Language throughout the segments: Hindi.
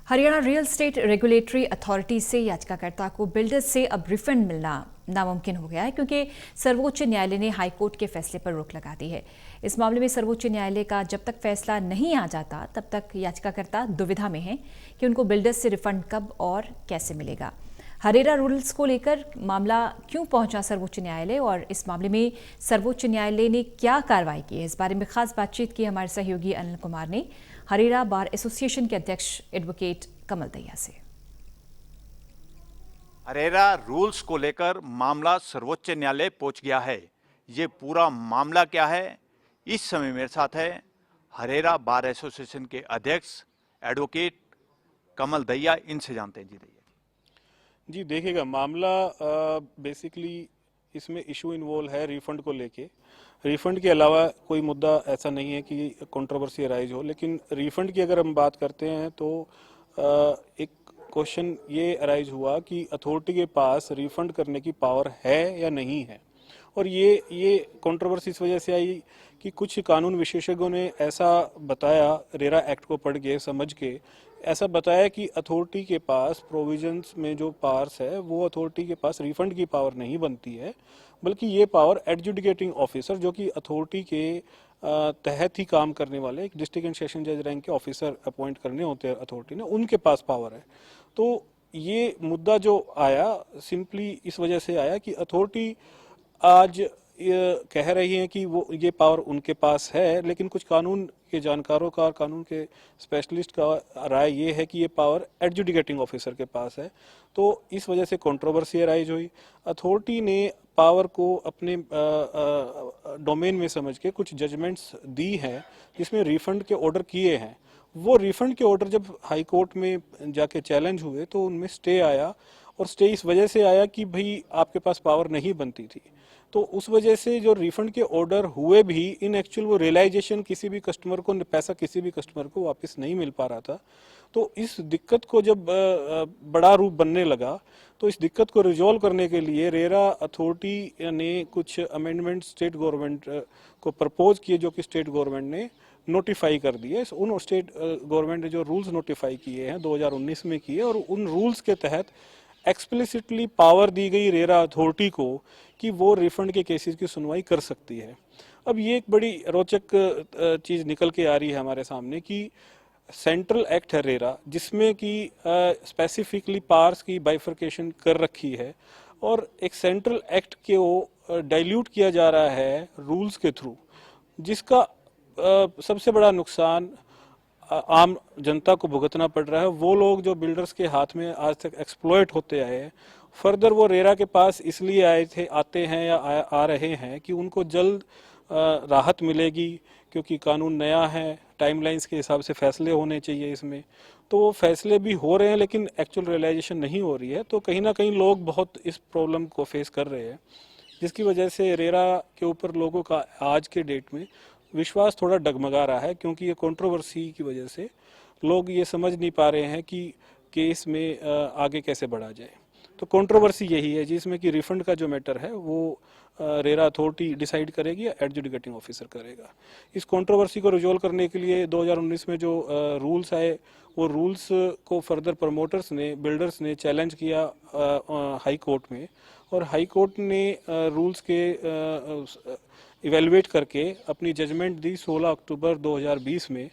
Haryana real estate regulatory authority से याचिकाकर्ता को बिल्डर्स से अब रिफंड मिलना नामुमकिन हो गया है, क्योंकि सर्वोच्च न्यायालय ने हाईकोर्ट के फैसले पर रोक लगा दी है। इस मामले में सर्वोच्च न्यायालय का जब तक फैसला नहीं आ जाता तब तक याचिकाकर्ता दुविधा में है कि उनको बिल्डर्स से रिफंड कब और कैसे मिलेगा। हरेरा रूल्स को लेकर मामला क्यों पहुंचा सर्वोच्च न्यायालय और इस मामले में सर्वोच्च न्यायालय ने क्या कार्रवाई की है, इस बारे में खास बातचीत की हमारे सहयोगी अनिल कुमार ने हरेरा बार एसोसिएशन के अध्यक्ष एडवोकेट कमल दैया से। हरेरा रूल्स को लेकर मामला सर्वोच्च न्यायालय पहुंच गया है। ये पूरा मामला क्या है, इस समय मेरे साथ है हरेरा बार एसोसिएशन के अध्यक्ष एडवोकेट कमल दैया। इनसे जानते हैं। जी दैया जी, देखिएगा मामला बेसिकली इसमें इशू इन्वॉल्व है रिफंड को लेके। रिफंड के अलावा कोई मुद्दा ऐसा नहीं है कि कंट्रोवर्सी अराइज हो, लेकिन रिफंड की अगर हम बात करते हैं तो एक क्वेश्चन ये अराइज हुआ कि अथॉरिटी के पास रिफंड करने की पावर है या नहीं है। और ये कंट्रोवर्सी इस वजह से आई कि कुछ कानून विशेषज्ञों ने ऐसा बताया, रेरा एक्ट को पढ़ के समझ के ऐसा बताया कि अथॉरिटी के पास प्रोविजंस में जो पावर्स है वो अथॉरिटी के पास रिफंड की पावर नहीं बनती है, बल्कि ये पावर एडजुडिकेटिंग ऑफिसर जो कि अथॉरिटी के तहत ही काम करने वाले एक डिस्ट्रिक्ट एंड सेशन जज रैंक के ऑफिसर अपॉइंट करने होते हैं अथॉरिटी ने, उनके पास पावर है। तो ये मुद्दा जो आया सिंपली इस वजह से आया कि अथॉरिटी आज ये कह रही हैं कि वो ये पावर उनके पास है, लेकिन कुछ कानून के जानकारों का और कानून के स्पेशलिस्ट का राय ये है कि ये पावर एडजुडिकेटिंग ऑफिसर के पास है। तो इस वजह से कंट्रोवर्सी अराइज हुई। अथॉरिटी ने पावर को अपने डोमेन में समझ के कुछ जजमेंट्स दी हैं जिसमें रिफंड के ऑर्डर किए हैं। वो रिफंड के ऑर्डर जब हाई कोर्ट में जाके चैलेंज हुए तो उनमें स्टे आया, और स्टे इस वजह से आया कि भाई आपके पास पावर नहीं बनती थी। तो उस वजह से जो रिफंड के ऑर्डर हुए भी इन एक्चुअल वो रियलाइजेशन किसी भी कस्टमर को पैसा किसी भी कस्टमर को वापस नहीं मिल पा रहा था। तो इस दिक्कत को जब बड़ा रूप बनने लगा तो इस दिक्कत को रिजॉल्व करने के लिए रेरा अथॉरिटी ने कुछ अमेंडमेंट स्टेट गवर्नमेंट को प्रपोज किए, जो कि स्टेट गवर्नमेंट ने नोटिफाई कर दिए। उन स्टेट गवर्नमेंट ने जो रूल्स नोटिफाई किए हैं 2019 में किए, और उन रूल्स के तहत एक्सप्लिसिटली पावर दी गई रेरा अथॉरिटी को कि वो रिफंड के केसेस की सुनवाई कर सकती है। अब ये एक बड़ी रोचक चीज़ निकल के आ रही है हमारे सामने कि सेंट्रल एक्ट है रेरा, जिसमें कि स्पेसिफिकली पावर्स की बाइफर्केशन कर रखी है, और एक सेंट्रल एक्ट के वो डाइल्यूट किया जा रहा है रूल्स के थ्रू, जिसका सबसे बड़ा नुकसान आम जनता को भुगतना पड़ रहा है। वो लोग जो बिल्डर्स के हाथ में आज तक एक्सप्लॉइट होते आए हैं, फर्दर वो रेरा के पास इसलिए आते हैं या आ रहे हैं कि उनको जल्द राहत मिलेगी, क्योंकि कानून नया है, टाइमलाइंस के हिसाब से फैसले होने चाहिए इसमें। तो वो फैसले भी हो रहे हैं लेकिन एक्चुअल रियलाइजेशन नहीं हो रही है। तो कहीं ना कहीं लोग बहुत इस प्रॉब्लम को फेस कर रहे हैं, जिसकी वजह से रेरा के ऊपर लोगों का आज के डेट में विश्वास थोड़ा डगमगा रहा है, क्योंकि ये कंट्रोवर्सी की वजह से लोग ये समझ नहीं पा रहे हैं कि केस में आगे कैसे बढ़ा जाए। तो कंट्रोवर्सी यही है जिसमें कि रिफंड का जो मैटर है वो रेरा अथॉरिटी डिसाइड करेगी या एडजुडिकेटिंग ऑफिसर करेगा। इस कंट्रोवर्सी को रिजॉल्व करने के लिए 2019 में जो रूल्स आए, वो रूल्स को फर्दर प्रमोटर्स ने, बिल्डर्स ने चैलेंज किया हाई कोर्ट में, और हाई कोर्ट ने रूल्स के इवेलुएट करके अपनी जजमेंट दी 16 अक्टूबर 2020 में,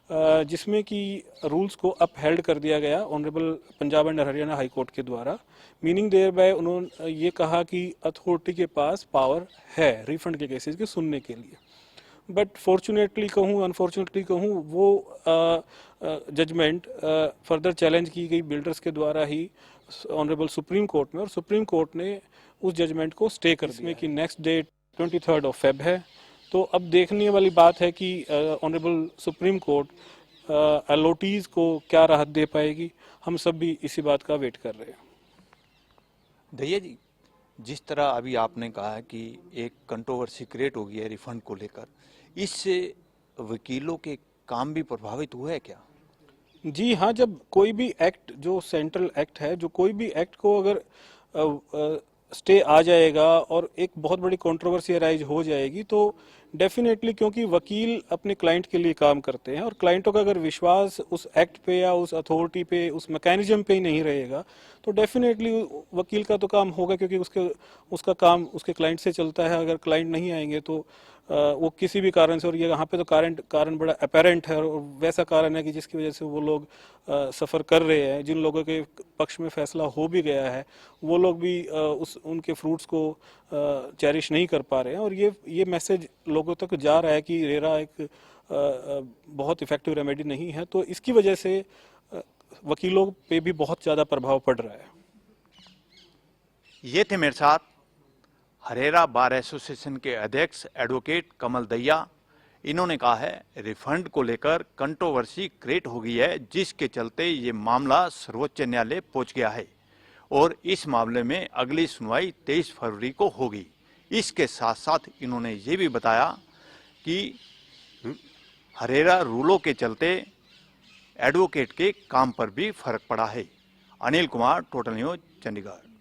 जिसमें कि रूल्स को अपहेल्ड कर दिया गया honourable Punjab and Haryana high court के द्वारा। मीनिंग देयर बाय उन्होंने ये कहा कि अथॉरिटी के पास पावर है रिफंड के केसेस के सुनने के लिए। बट फॉर्चुनेटली कहूँ अनफॉर्चुनेटली कहूँ, वो जजमेंट फर्दर चैलेंज की गई बिल्डर्स के द्वारा ही ऑनरेबल सुप्रीम कोर्ट में, और सुप्रीम कोर्ट ने उस जजमेंट को स्टे कर दिया कि नेक्स्ट डेट 23 फेब है। तो अब देखने वाली बात है कि ऑनरेबल सुप्रीम कोर्ट एलओटीज को क्या राहत दे पाएगी। हम सब भी इसी बात का वेट कर रहे हैं। दैया जी, जिस तरह अभी आपने कहा है कि एक कंट्रोवर्सी क्रिएट हो गई है रिफंड को लेकर, इससे वकीलों के काम भी प्रभावित हुए हैं क्या? जी हाँ, जब कोई भी एक्ट जो सेंट्रल एक्ट है, जो कोई भी एक्ट को अगर स्टे आ जाएगा और एक बहुत बड़ी कंट्रोवर्सी अराइज हो जाएगी, तो डेफिनेटली, क्योंकि वकील अपने क्लाइंट के लिए काम करते हैं और क्लाइंटों का अगर विश्वास उस एक्ट पे या उस अथॉरिटी पे, उस मैकेनिज्म पे ही नहीं रहेगा तो डेफिनेटली वकील का तो काम होगा, क्योंकि उसका काम उसके क्लाइंट से चलता है। अगर क्लाइंट नहीं आएंगे तो वो किसी भी कारण से, और ये यहाँ पे तो कारण बड़ा अपेरेंट है और वैसा कारण है कि जिसकी वजह से वो लोग सफ़र कर रहे हैं। जिन लोगों के पक्ष में फैसला हो भी गया है वो लोग भी उनके फ्रूट्स को चेरिश नहीं कर पा रहे हैं, और ये मैसेज लोगों तक जा रहा है कि रेरा एक बहुत इफेक्टिव रेमेडी नहीं है। तो इसकी वजह से वकीलों पे भी बहुत ज़्यादा प्रभाव पड़ रहा है। ये थे मेरे साथ हरेरा बार एसोसिएशन के अध्यक्ष एडवोकेट कमल दहिया। इन्होंने कहा है रिफंड को लेकर कंट्रोवर्सी क्रिएट हो गई है, जिसके चलते ये मामला सर्वोच्च न्यायालय पहुंच गया है और इस मामले में अगली सुनवाई 23 फरवरी को होगी। इसके साथ साथ इन्होंने ये भी बताया कि हरेरा रूलों के चलते एडवोकेट के काम पर भी फर्क पड़ा है। Anil Kumar, total news, Chandigarh.